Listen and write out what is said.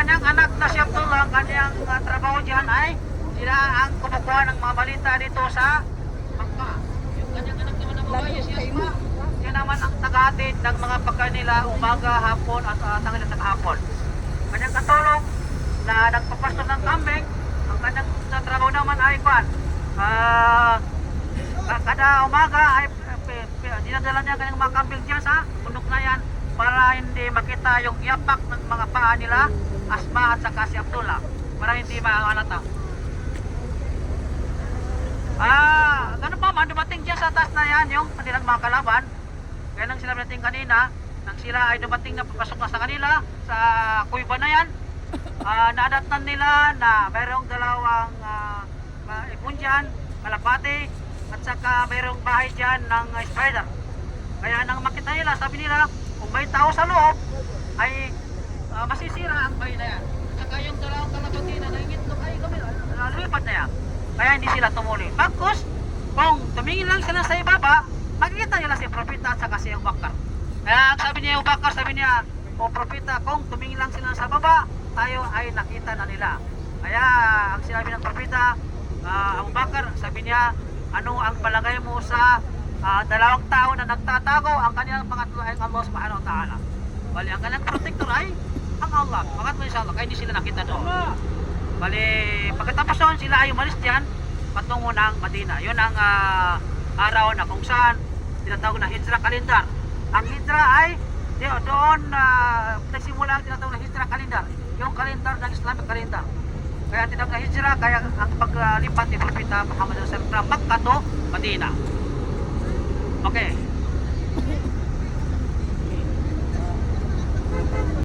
kanyang anak na si Abdullah, ang kanyang trabaho dyan ay sila ang kumukuha ng mga balita dito sa Makkah. Yung kanyang anak naman na babae, si Asma, siya naman ang tagahatid ng mga pagkain nila umaga, hapon at tanghali at hapon. Kanyang katulong na nagpapasto ng kambing, ang kanyang trabaho naman ay kada umaga ay dinadala niya kanyang mga kambing dyan sa bundok na yan para hindi makita yung iyapak ng mga paa nila, Asma at saka si Abdullah, para hindi mahalata. Ganun pa man, dumating dyan sa taas na yan yung kanilang mga kalaban. Kaya nang sila natin kanina, nang sila ay dumating na papasok na sa kanila sa kuiba na yan, nadatnan nila na mayroong dalawang ipon dyan, kalapati, at saka mayroong bahay dyan ng spider. Kaya nang makita nila, sabi nila, kung may tao sa loob, ay masisira ang bahay na yan. At saka yung dalawang kalapati na nangingitlog ay lumipat na yan. Kaya hindi sila tumuli. Bagkus, kung tumingin lang sila sa ibaba, makikita nila si Propeta at saka si Abu Bakar. Kaya sabi niya Abu Bakar, sabi niya, o Propeta, kung tumingin lang sila sa baba, tayo ay nakita na nila. Kaya ang sinabi ng Propeta, Abu Bakar, sabi niya, ano ang palagay mo sa dalawang tao na nagtatago, ang kanilang pangatlo ay Allah subhanahu wa ta'ala. Bali, ang kanilang protector ay ang Allah. Pangatlo inshallah, kaya hindi sila nakita doon. Bali, pagkatapos doon, sila ay umalis dyan patungo ng Madina. Yun ang araw na kung saan tinatawag na Hijra Calendar. Ang Hijra ay doon nagsimula ang tinatawag na Hijra Calendar, yung kalendar ng Islamic calendar. Kaya tinatawag na Hijra, kaya ang paglipat ni Propeta Muhammad sallallahu alaihi wasallam from Makkah to Madina. Okay.